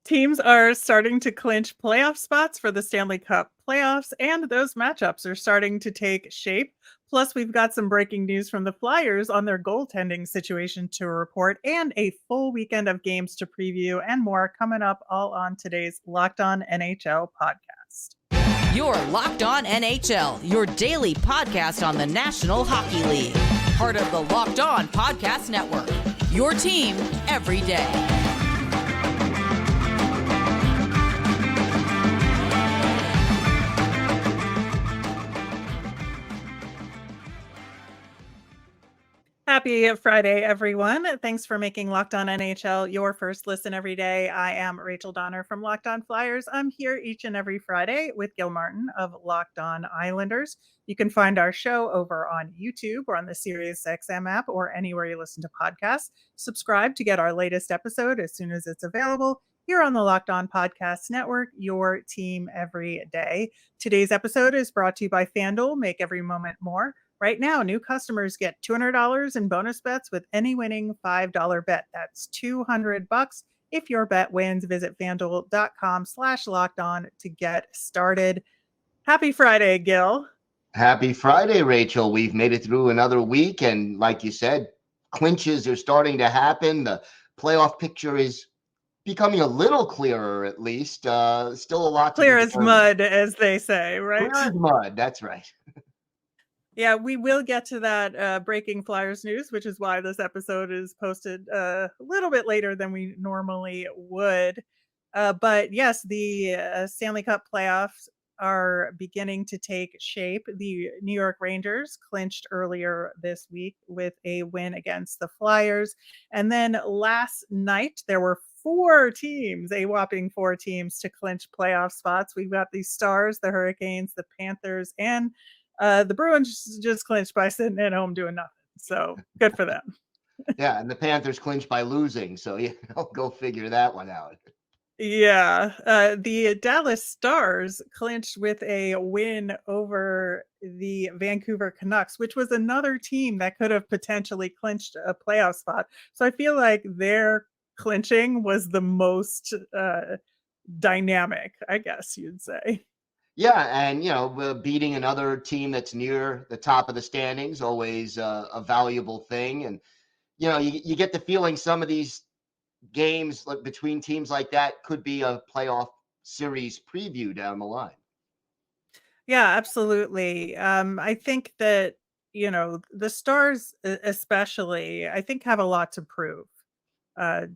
Teams are starting to clinch playoff spots for the Stanley Cup Playoffs, and those matchups are starting to take shape. Plus, we've got some breaking news from the Flyers on their goaltending situation to report, and a full weekend of games to preview, and more coming up all on today's Locked On NHL podcast. You're Locked On NHL, your daily podcast on the National Hockey League. Part of the Locked On Podcast Network, your team every day. Happy Friday, everyone. Thanks for making Locked On NHL your first listen every day. I am Rachel Donner from Locked On Flyers. I'm here each and every Friday with Gil Martin of Locked On Islanders. You can find our show over on YouTube or on the SiriusXM app or anywhere you listen to podcasts. Subscribe to get our latest episode as soon as it's available here on the Locked On Podcast Network, your team every day. Today's episode is brought to you by FanDuel. Make every moment more. Right now, new customers get $200 in bonus bets with any winning $5 bet. That's $200 if your bet wins. Visit FanDuel.com/lockedon to get started. Happy Friday, Gil. Happy Friday, Rachel. We've made it through another week, and like you said, clinches are starting to happen. The playoff picture is becoming a little clearer, at least. Still a lot to clear as mud, as they say, right? Clear as mud, that's right. Yeah, we will get to that breaking Flyers news, which is why this episode is posted a little bit later than we normally would. But yes, the Stanley Cup playoffs are beginning to take shape. The New York Rangers clinched earlier this week with a win against the Flyers. And then last night, there were a whopping four teams to clinch playoff spots. We've got the Stars, the Hurricanes, the Panthers, and the Bruins just clinched by sitting at home doing nothing. So good for them. Yeah, and the Panthers clinched by losing. So go figure that one out. Yeah. The Dallas Stars clinched with a win over the Vancouver Canucks, which was another team that could have potentially clinched a playoff spot. So I feel like their clinching was the most dynamic, I guess you'd say. Yeah, and beating another team that's near the top of the standings, always a valuable thing. And you get the feeling some of these games between teams like that could be a playoff series preview down the line. Yeah, absolutely. I think that the Stars especially, I think, have a lot to prove.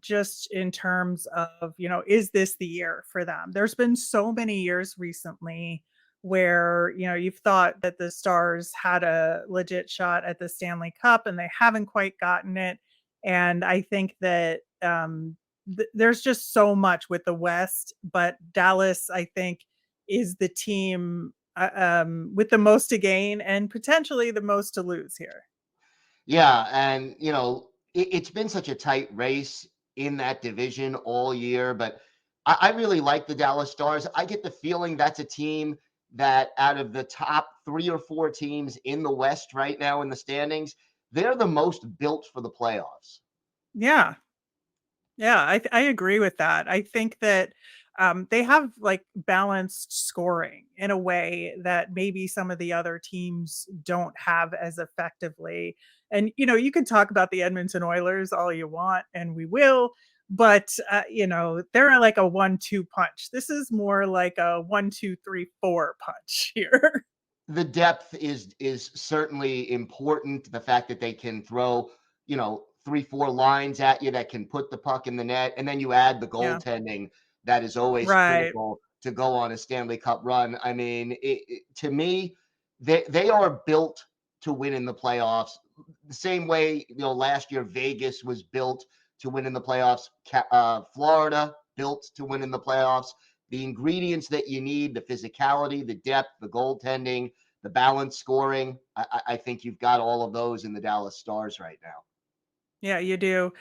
Just in terms of, is this the year for them? There's been so many years recently where, you've thought that the Stars had a legit shot at the Stanley Cup and they haven't quite gotten it. And I think that there's just so much with the West, but Dallas, I think, is the team with the most to gain and potentially the most to lose here. Yeah, and it's been such a tight race in that division all year, but I really like the Dallas Stars. I get the feeling that's a team that out of the top 3 or 4 teams in the West right now in the standings, they're the most built for the playoffs. Yeah. Yeah, I agree with that. I think that they have balanced scoring in a way that maybe some of the other teams don't have as effectively. And, you can talk about the Edmonton Oilers all you want, and we will, but, they're like a 1-2 punch. This is more like a 1-2-3-4 punch here. The depth is certainly important. The fact that they can throw, 3-4 lines at you that can put the puck in the net. And then you add the goaltending that is always critical to go on a Stanley Cup run. I mean, to me, they are built to win in the playoffs. The same way, last year Vegas was built to win in the playoffs. Florida built to win in the playoffs. The ingredients that you need, the physicality, the depth, the goaltending, the balanced scoring, I think you've got all of those in the Dallas Stars right now. Yeah, you do.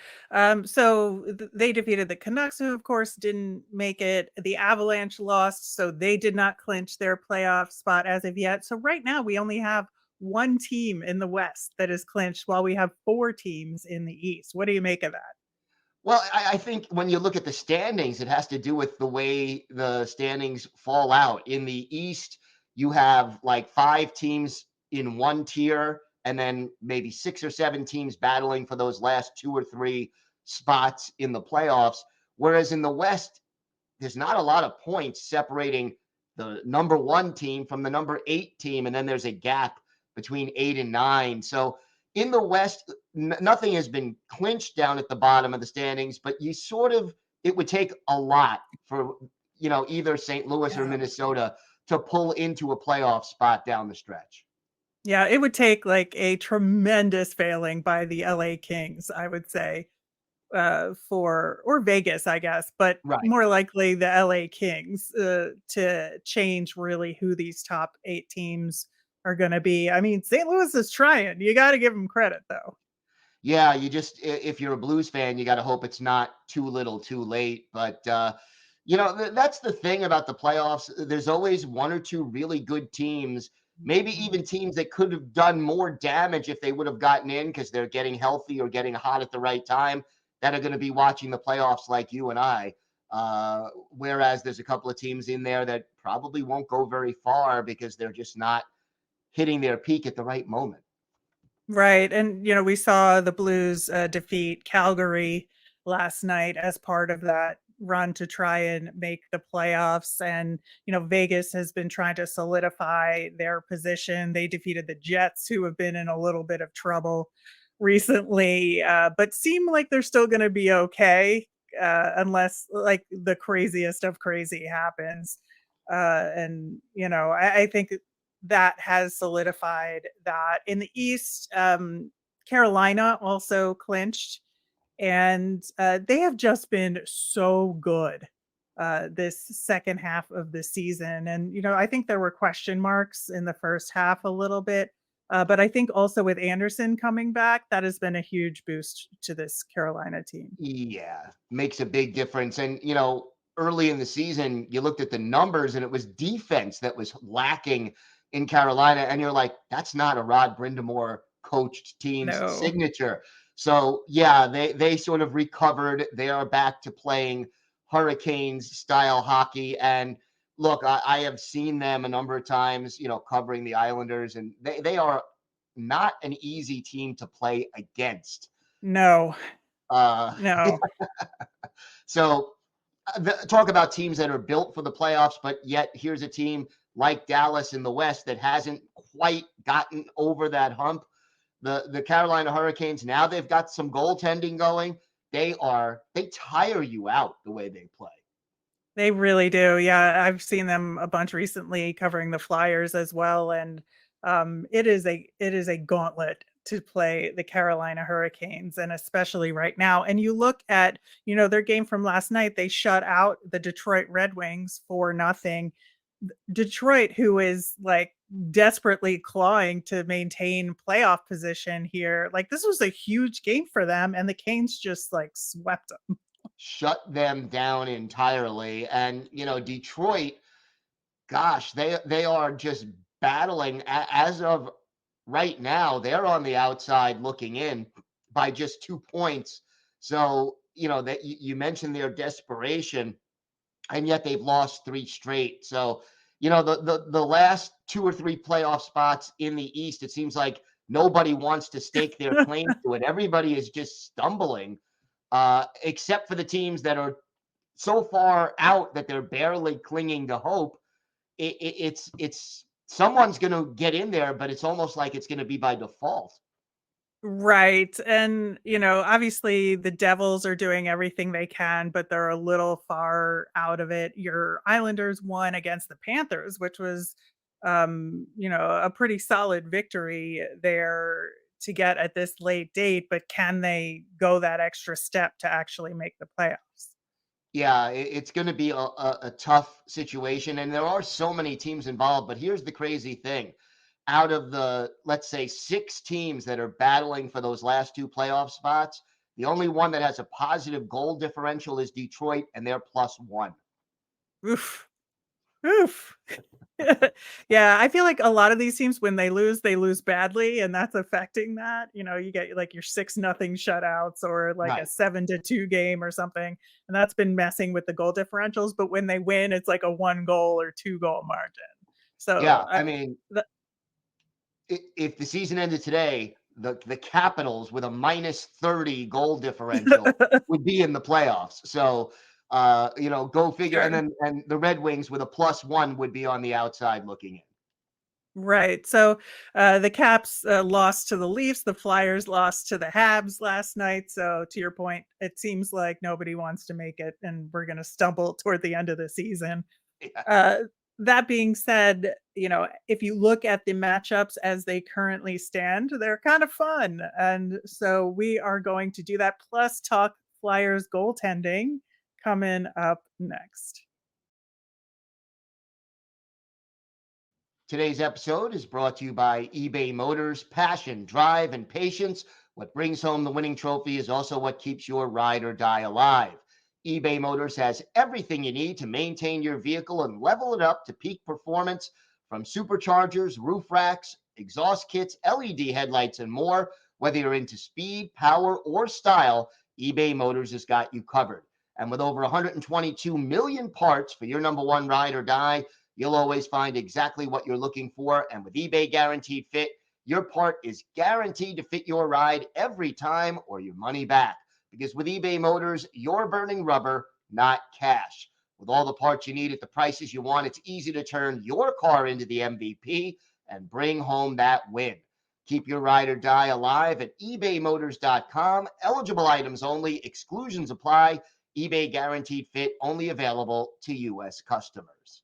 So they defeated the Canucks, who of course didn't make it. The Avalanche lost, so they did not clinch their playoff spot as of yet. So right now we only have one team in the West that is clinched, while we have 4 teams in the East. What do you make of that? Well, I think when you look at the standings, it has to do with the way the standings fall out. In the East, you have like 5 teams in one tier, and then maybe 6 or 7 teams battling for those last 2 or 3 spots in the playoffs. Whereas in the West, there's not a lot of points separating the number 1 team from the number 8 team, and then there's a gap between 8 and 9. So in the West, nothing has been clinched down at the bottom of the standings, but it would take a lot for either St. Louis or Yeah. Minnesota to pull into a playoff spot down the stretch. Yeah, it would take like a tremendous failing by the LA Kings, I would say, or Vegas, I guess, but Right. more likely the LA Kings to change really who these top 8 teams are going to be. I mean, St. Louis is trying. You got to give them credit, though. Yeah, if you're a Blues fan, you got to hope it's not too little, too late. But that's the thing about the playoffs. There's always 1 or 2 really good teams, maybe even teams that could have done more damage if they would have gotten in because they're getting healthy or getting hot at the right time, that are going to be watching the playoffs like you and I. Whereas there's a couple of teams in there that probably won't go very far because they're just not hitting their peak at the right moment. Right. And, we saw the Blues defeat Calgary last night as part of that run to try and make the playoffs. And, Vegas has been trying to solidify their position. They defeated the Jets, who have been in a little bit of trouble recently, but seem like they're still going to be okay, unless like the craziest of crazy happens. I think that has solidified that. In the East, Carolina also clinched, and they have just been so good this second half of the season. And, I think there were question marks in the first half a little bit. But I think also with Anderson coming back, that has been a huge boost to this Carolina team. Yeah, makes a big difference. And, early in the season, you looked at the numbers and it was defense that was lacking in Carolina. And you're like, that's not a Rod Brindamore coached team's No. signature. So, yeah, they sort of recovered. They are back to playing Hurricanes style hockey. And look, I have seen them a number of times, covering the Islanders, and they are not an easy team to play against. No. Uh, No. so talk about teams that are built for the playoffs, but yet here's a team like Dallas in the West that hasn't quite gotten over that hump. The Carolina Hurricanes, now they've got some goaltending going. They tire you out the way they play. They really do. Yeah, I've seen them a bunch recently covering the Flyers as well, and it is a gauntlet to play the Carolina Hurricanes, and especially right now. And you look at their game from last night; they shut out the Detroit Red Wings for nothing. Detroit, who is like desperately clawing to maintain playoff position here, like this was a huge game for them, and the Canes just like swept them. Shut them down entirely. And Detroit, gosh, they are just battling as of right now. They're on the outside looking in by just 2 points. So that you mentioned their desperation, and yet they've lost 3 straight. So the last 2 or 3 playoff spots in the East, it seems like nobody wants to stake their claim to it. Everybody is just stumbling, except for the teams that are so far out that they're barely clinging to hope. It's someone's going to get in there, but it's almost like it's going to be by default. Right. And, obviously the Devils are doing everything they can, but they're a little far out of it. Your Islanders won against the Panthers, which was, a pretty solid victory there to get at this late date. But can they go that extra step to actually make the playoffs? Yeah, it's going to be a tough situation. And there are so many teams involved. But here's the crazy thing. Out of the, let's say, 6 teams that are battling for those last 2 playoff spots, the only one that has a positive goal differential is Detroit, and they're +1. Oof. Oof. Yeah, I feel like a lot of these teams, when they lose badly, and that's affecting that. You get like your 6-0 shutouts or like a Right. 7-2 game or something, and that's been messing with the goal differentials. But when they win, it's like a 1 goal or 2 goal margin. So Yeah. I mean, the, if the season ended today, the Capitals with a -30 goal differential would be in the playoffs. So, go figure. And sure. then and the Red Wings with a +1 would be on the outside looking in. Right. So the Caps lost to the Leafs. The Flyers lost to the Habs last night. So to your point, it seems like nobody wants to make it, and we're going to stumble toward the end of the season. Yeah. Uh, that being said, if you look at the matchups as they currently stand, they're kind of fun. And so we are going to do that, plus talk Flyers goaltending coming up next. Today's episode is brought to you by eBay Motors. Passion, drive, and patience. What brings home the winning trophy is also what keeps your ride or die alive. eBay Motors has everything you need to maintain your vehicle and level it up to peak performance, from superchargers, roof racks, exhaust kits, LED headlights, and more. Whether you're into speed, power, or style, eBay Motors has got you covered. And with over 122 million parts for your number one ride or die, you'll always find exactly what you're looking for. And with eBay Guaranteed Fit, your part is guaranteed to fit your ride every time or your money back. Because with eBay Motors, you're burning rubber, not cash. With all the parts you need at the prices you want, it's easy to turn your car into the MVP and bring home that win. Keep your ride or die alive at ebaymotors.com. Eligible items only. Exclusions apply. eBay Guaranteed Fit only available to U.S. customers.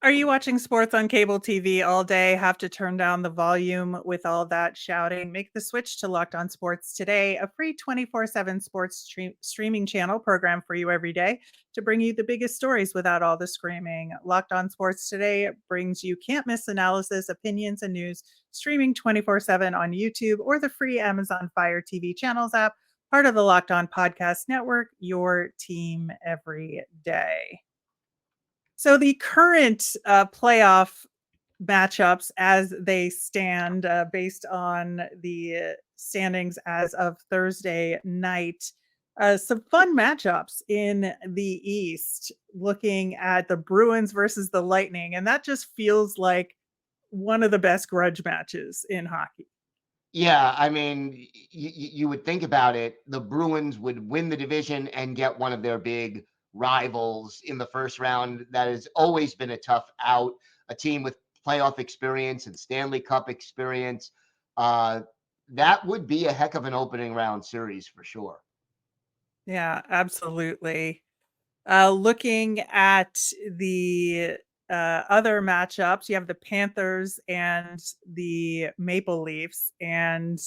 Are you watching sports on cable TV all day? Have to turn down the volume with all that shouting? Make the switch to Locked On Sports today, a free 24/7 sports streaming channel program for you every day to bring you the biggest stories without all the screaming. Locked On Sports today brings you can't miss analysis, opinions, and news, streaming 24/7 on YouTube or the free Amazon Fire TV channels app, part of the Locked On Podcast Network, your team every day. So the current playoff matchups as they stand, based on the standings as of Thursday night, some fun matchups in the East, looking at the Bruins versus the Lightning. And that just feels like one of the best grudge matches in hockey. Yeah, I mean, you would think about it. The Bruins would win the division and get one of their big rivals in the first round. That has always been a tough out. A team with playoff experience and Stanley Cup experience. Uh, that would be a heck of an opening round series for sure. Yeah, absolutely. Looking at the other matchups, you have the Panthers and the Maple Leafs, and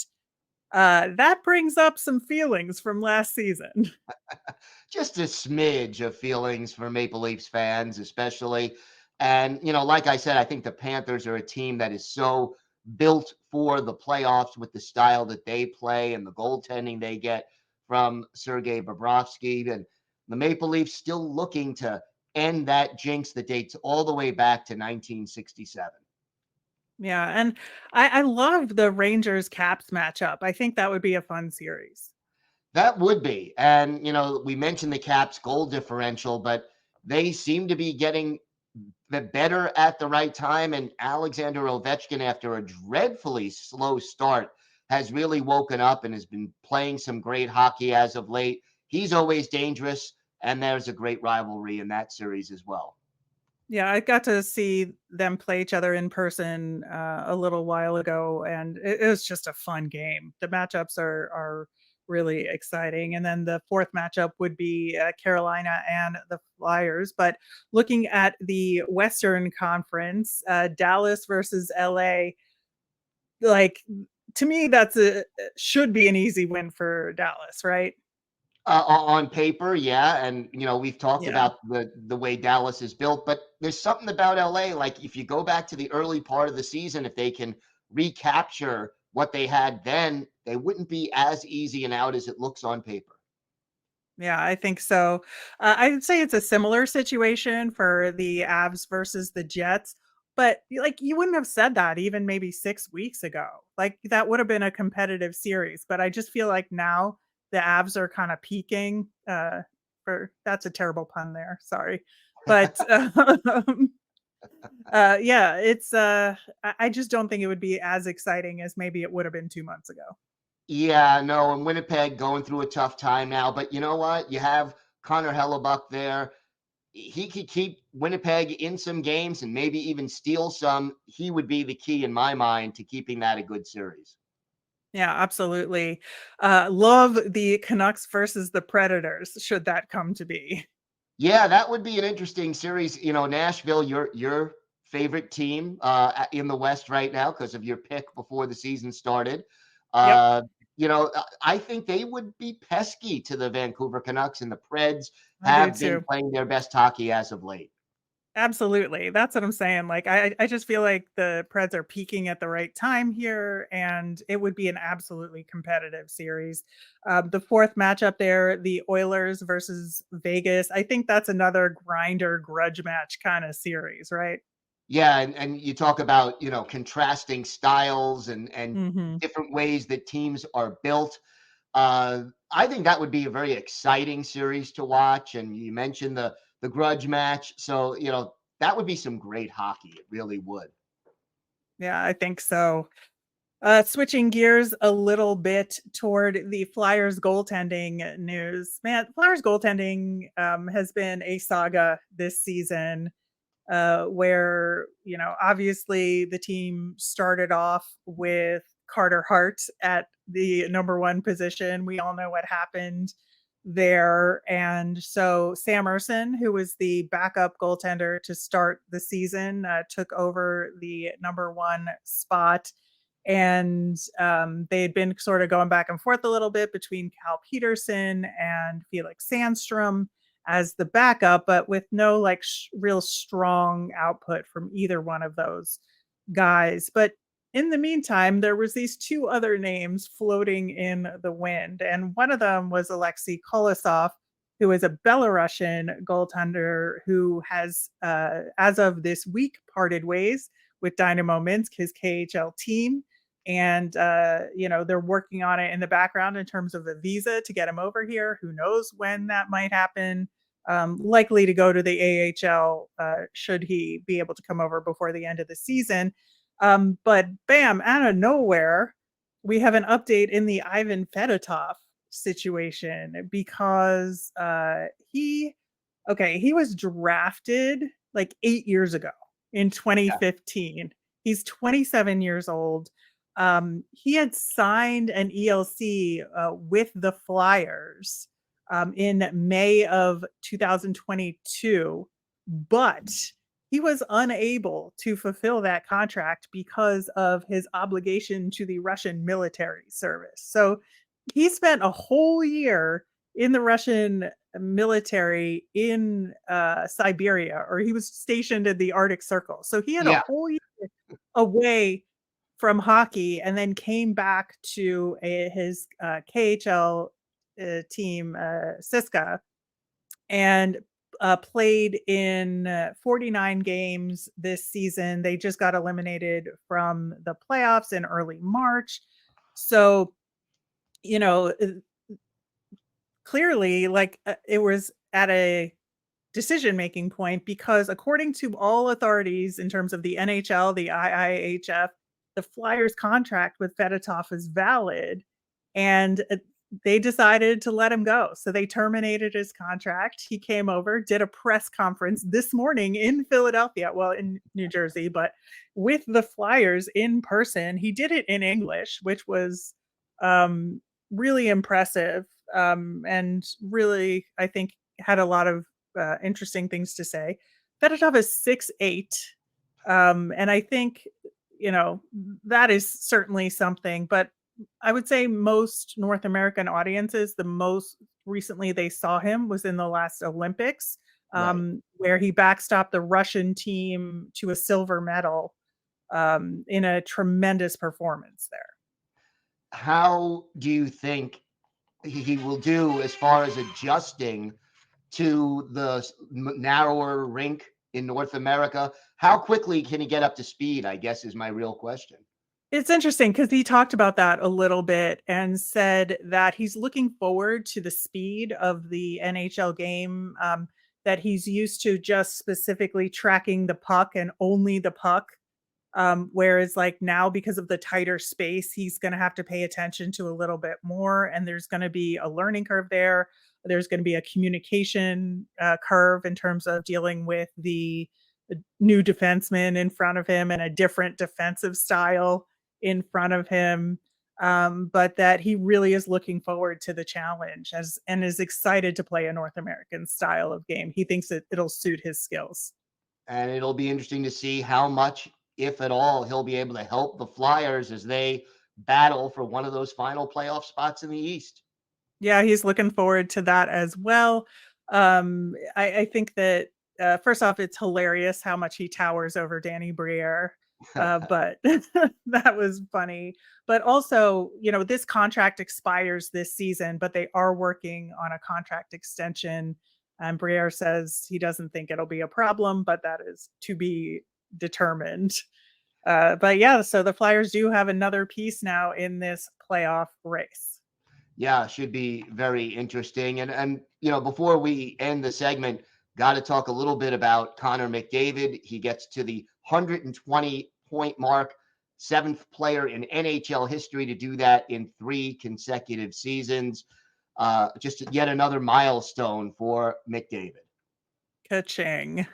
that brings up some feelings from last season. Just a smidge of feelings for Maple Leafs fans, especially. And, like I said, I think the Panthers are a team that is so built for the playoffs with the style that they play and the goaltending they get from Sergei Bobrovsky. And the Maple Leafs still looking to end that jinx that dates all the way back to 1967. Yeah, and I love the Rangers Caps matchup. I think that would be a fun series. That would be. And, we mentioned the Caps goal differential, but they seem to be getting the better at the right time. And Alexander Ovechkin, after a dreadfully slow start, has really woken up and has been playing some great hockey as of late. He's always dangerous. And there's a great rivalry in that series as well. Yeah, I got to see them play each other in person a little while ago, and it was just a fun game. The matchups are really exciting, and then the fourth matchup would be Carolina and the Flyers. But looking at the Western Conference, Dallas versus LA, like, to me, should be an easy win for Dallas, right? On paper, yeah, and we've talked Yeah. about the way Dallas is built, but there's something about LA. Like if you go back to the early part of the season, if they can recapture what they had then, they wouldn't be as easy and out as it looks on paper. Yeah, I think so. I'd say it's a similar situation for the Avs versus the Jets, but like you wouldn't have said that even maybe 6 weeks ago. Like that would have been a competitive series, but I just feel like now the Avs are kind of peaking. For that's a terrible pun there. Sorry, but yeah, it's I just don't think it would be as exciting as maybe it would have been 2 months ago. Yeah, no, and Winnipeg going through a tough time now. But you know what? You have Connor Hellebuck there. He could keep Winnipeg in some games and maybe even steal some. He would be the key in my mind to keeping that a good series. Yeah, absolutely. Love the Canucks versus the Predators, should that come to be. Yeah, that would be an interesting series. You know, Nashville, your favorite team in the West right now because of your pick before the season started. Yep, Uh, I think they would be pesky to the Vancouver Canucks, and the Preds I do have been too. playing their best hockey as of late. Absolutely. That's what I'm saying. Like, I just feel like the Preds are peaking at the right time here, and it would be an absolutely competitive series. The fourth matchup there, the Oilers versus Vegas. I think that's another grinder grudge match kind of series, right? Yeah, and you talk about, contrasting styles and Hmm. different ways that teams are built. I think that would be a very exciting series to watch. And you mentioned the grudge match, so that would be some great hockey. It really would. Yeah, I think so. Switching gears a little bit toward the Flyers goaltending news. Man, Flyers goaltending has been a saga this season, where, obviously the team started off with Carter Hart at the number one position. We all know what happened there. And so Sam Ersson, who was the backup goaltender to start the season, took over the number one spot. And they had been sort of going back and forth a little bit between Cal Peterson and Felix Sandstrom as the backup, but with no like real strong output from either one of those guys. But in the meantime, there was these two other names floating in the wind, and one of them was Alexei Kolosov, who is a Belarusian goaltender who has, as of this week, parted ways with Dynamo Minsk, his KHL team. And they're working on it in the background in terms of a visa to get him over here. Who knows when that might happen? Likely to go to the AHL, should he be able to come over before the end of the season. But bam, out of nowhere, we have an update in the Ivan Fedotov situation because he was drafted like 8 years ago in Yeah. 2015. He's 27 years old. He had signed an ELC with the Flyers in May of 2022, but he was unable to fulfill that contract because of his obligation to the Russian military service. So he spent a whole year in the Russian military in Siberia, or he was stationed in the Arctic Circle. So he had a Yeah. whole year away from hockey and then came back to his KHL team, Siska, and played in 49 games this season. They just got eliminated from the playoffs in early March. So, you know, clearly, like it was at a decision making point because, according to all authorities in terms of the NHL, the IIHF, the Flyers contract with Fedotov is valid. And they decided to let him go. So they terminated his contract. He came over, did a press conference this morning in Philadelphia, well, in New Jersey, but with the Flyers in person. He did it in English, which was um, really impressive, and really, I think, had a lot of interesting things to say. Fedotov is 6'8", and I think, that is certainly something. But I would say most North American audiences, the most recently they saw him was in the last Olympics, Right. where he backstopped the Russian team to a silver medal, in a tremendous performance there. How do you think he will do as far as adjusting to the narrower rink in North America. How quickly can he get up to speed, I guess, is my real question. It's interesting because he talked about that a little bit and said that he's looking forward to the speed of the NHL game, that he's used to just specifically tracking the puck and only the puck. Whereas like now, because of the tighter space, he's going to have to pay attention to a little bit more. And there's going to be a learning curve there. There's going to be a communication curve in terms of dealing with the new defenseman in front of him and a different defensive style in front of him. But that he really is looking forward to the challenge and is excited to play a North American style of game. He thinks it'll suit his skills. And it'll be interesting to see how much, if at all, he'll be able to help the Flyers as they battle for one of those final playoff spots in the East. Yeah, he's looking forward to that as well. I think that first off, it's hilarious how much he towers over Danny Briere, but that was funny. But also, this contract expires this season, but they are working on a contract extension. And Briere says he doesn't think it'll be a problem, but that is to be determined. But yeah, so the Flyers do have another piece now in this playoff race. Yeah, should be very interesting. And before we end the segment, got to talk a little bit about Connor McDavid. He gets to the 120-point mark, 7th player in NHL history to do that in 3 consecutive seasons. Just yet another milestone for McDavid. Clinching.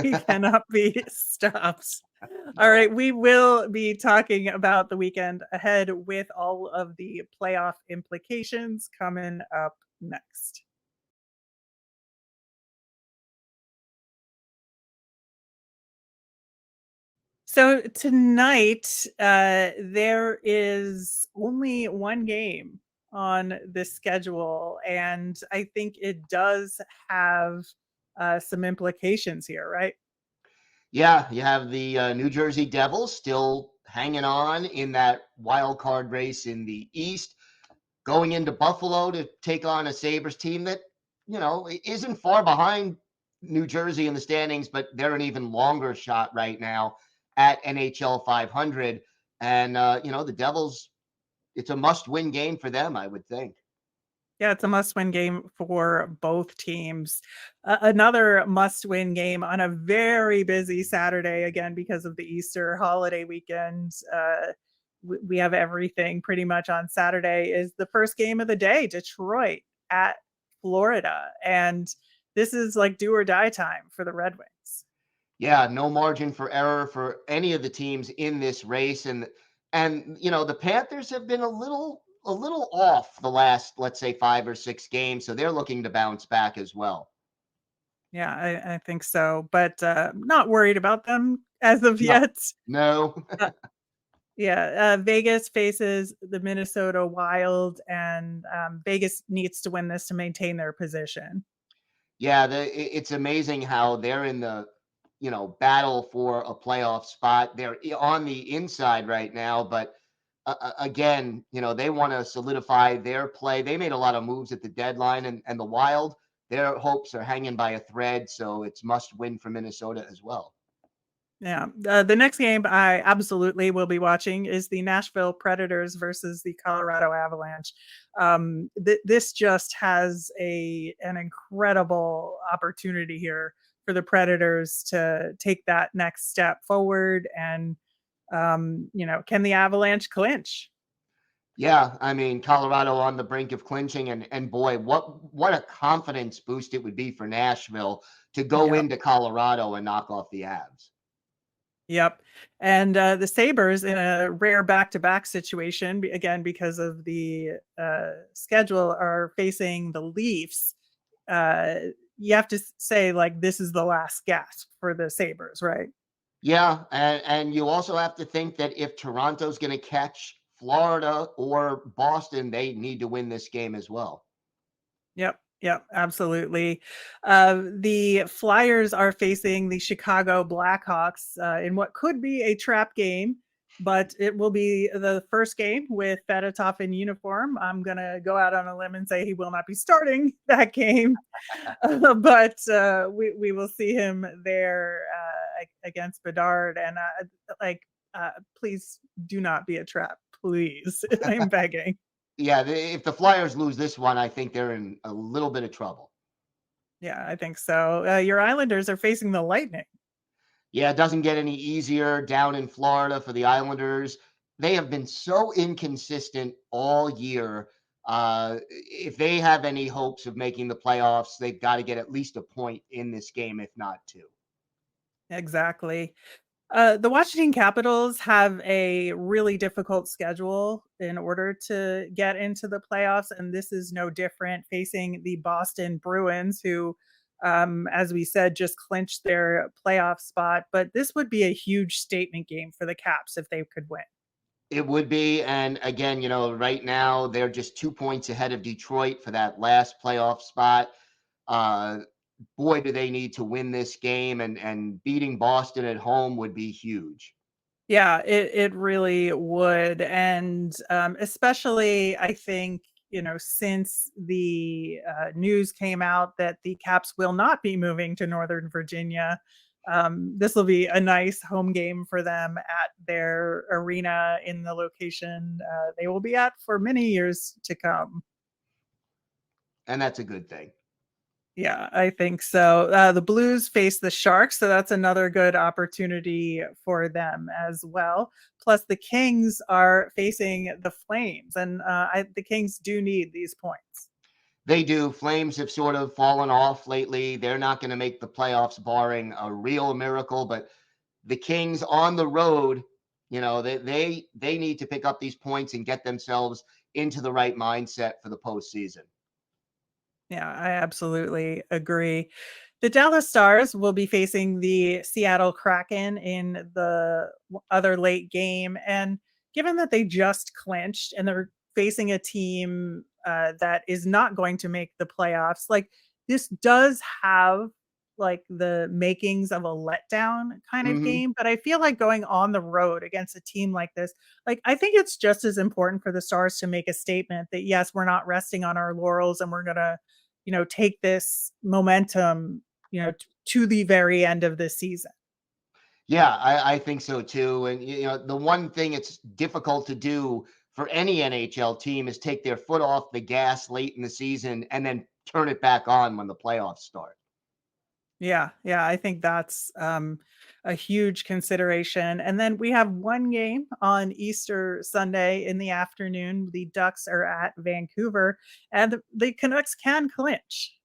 He cannot be stopped. All right, we will be talking about the weekend ahead with all of the playoff implications coming up next. So tonight, there is only one game on the schedule, and I think it does have some implications here, right? Yeah, you have the New Jersey Devils still hanging on in that wild card race in the East, going into Buffalo to take on a Sabres team that, isn't far behind New Jersey in the standings, but they're an even longer shot right now at NHL 500. And, the Devils, it's a must-win game for them, I would think. Yeah, it's a must-win game for both teams. Another must-win game on a very busy Saturday, again, because of the Easter holiday weekend. We have everything pretty much on Saturday, is the first game of the day, Detroit at Florida. And this is like do or die time for the Red Wings. Yeah, no margin for error for any of the teams in this race. And the Panthers have been a little off the last, let's say, 5 or 6 games. So they're looking to bounce back as well. Yeah, I think so. But not worried about them as of yet. No. Yeah, Vegas faces the Minnesota Wild, and Vegas needs to win this to maintain their position. Yeah, it's amazing how they're in the, battle for a playoff spot. They're on the inside right now, but again, they want to solidify their play. They made a lot of moves at the deadline, and the Wild, their hopes are hanging by a thread, so it's must win for Minnesota as well. Yeah. The next game I absolutely will be watching is the Nashville Predators versus the Colorado Avalanche. This just has an incredible opportunity here for the Predators to take that next step forward. And, can the Avalanche clinch? Yeah, I mean, Colorado on the brink of clinching, and boy, what a confidence boost it would be for Nashville to go Yep. into Colorado and knock off the Avs. Yep. And the Sabres, in a rare back-to-back situation, again, because of the schedule, are facing the Leafs. You have to say, like, this is the last gasp for the Sabres, right? Yeah, and you also have to think that if Toronto's going to catch Florida or Boston, they need to win this game as well. Yep, absolutely. The Flyers are facing the Chicago Blackhawks in what could be a trap game. but it will be the first game with Fedotov in uniform. I'm going to go out on a limb and say he will not be starting that game, but we will see him there against Bedard. And please do not be a trap, please. I'm begging. Yeah, if the Flyers lose this one, I think they're in a little bit of trouble. Yeah, I think so. Your Islanders are facing the Lightning. Yeah, it doesn't get any easier down in Florida for the Islanders. They have been so inconsistent all year. If they have any hopes of making the playoffs, they've got to get at least a point in this game, if not two. Exactly. The Washington Capitals have a really difficult schedule in order to get into the playoffs, and this is no different, facing the Boston Bruins, who, as we said, just clinched their playoff spot. But this would be a huge statement game for the Caps if they could win. It would be. And again, right now they're just 2 points ahead of Detroit for that last playoff spot. Boy, do they need to win this game, and beating Boston at home would be huge. Yeah, it really would. And especially, I think, since the news came out that the Caps will not be moving to Northern Virginia, this will be a nice home game for them at their arena in the location they will be at for many years to come. And that's a good thing. Yeah, I think so. The Blues face the Sharks, so that's another good opportunity for them as well. Plus, the Kings are facing the Flames, and the Kings do need these points. They do. Flames have sort of fallen off lately. They're not going to make the playoffs barring a real miracle, but the Kings on the road, they need to pick up these points and get themselves into the right mindset for the postseason. Yeah, I absolutely agree. The Dallas Stars will be facing the Seattle Kraken in the other late game. And given that they just clinched and they're facing a team that is not going to make the playoffs, this does have the makings of a letdown kind of game. But I feel like going on the road against a team like this, I think it's just as important for the Stars to make a statement that, yes, we're not resting on our laurels and we're going to, take this momentum, to the very end of this season. Yeah, I think so too. And, the one thing it's difficult to do for any NHL team is take their foot off the gas late in the season and then turn it back on when the playoffs start. Yeah, I think that's a huge consideration. And then we have one game on Easter Sunday in the afternoon. The Ducks are at Vancouver, and the Canucks can clinch.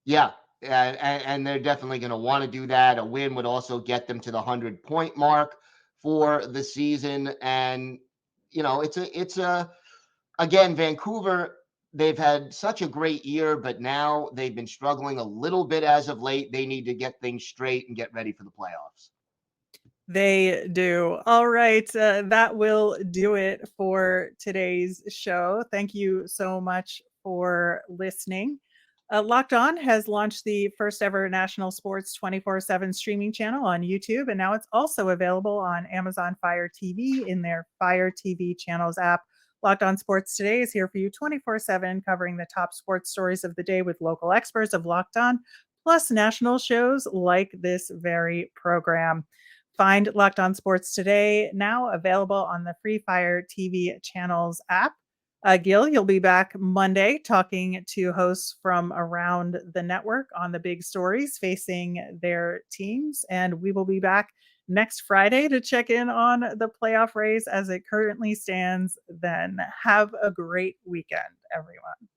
Yeah, and they're definitely going to want to do that. A win would also get them to the 100-point mark for the season. And, again, Vancouver, they've had such a great year, but now they've been struggling a little bit as of late. They need to get things straight and get ready for the playoffs. They do. All right. That will do it for today's show. Thank you so much for listening. Locked On has launched the first ever national sports 24/7 streaming channel on YouTube, and now it's also available on Amazon Fire TV in their Fire TV channels app. Locked On Sports Today is here for you 24/7, covering the top sports stories of the day with local experts of Locked On, plus national shows like this very program. Find Locked On Sports Today now available on the free Fire TV channels app. Gil, you'll be back Monday talking to hosts from around the network on the big stories facing their teams. And we will be back next Friday to check in on the playoff race as it currently stands then. Have a great weekend, everyone.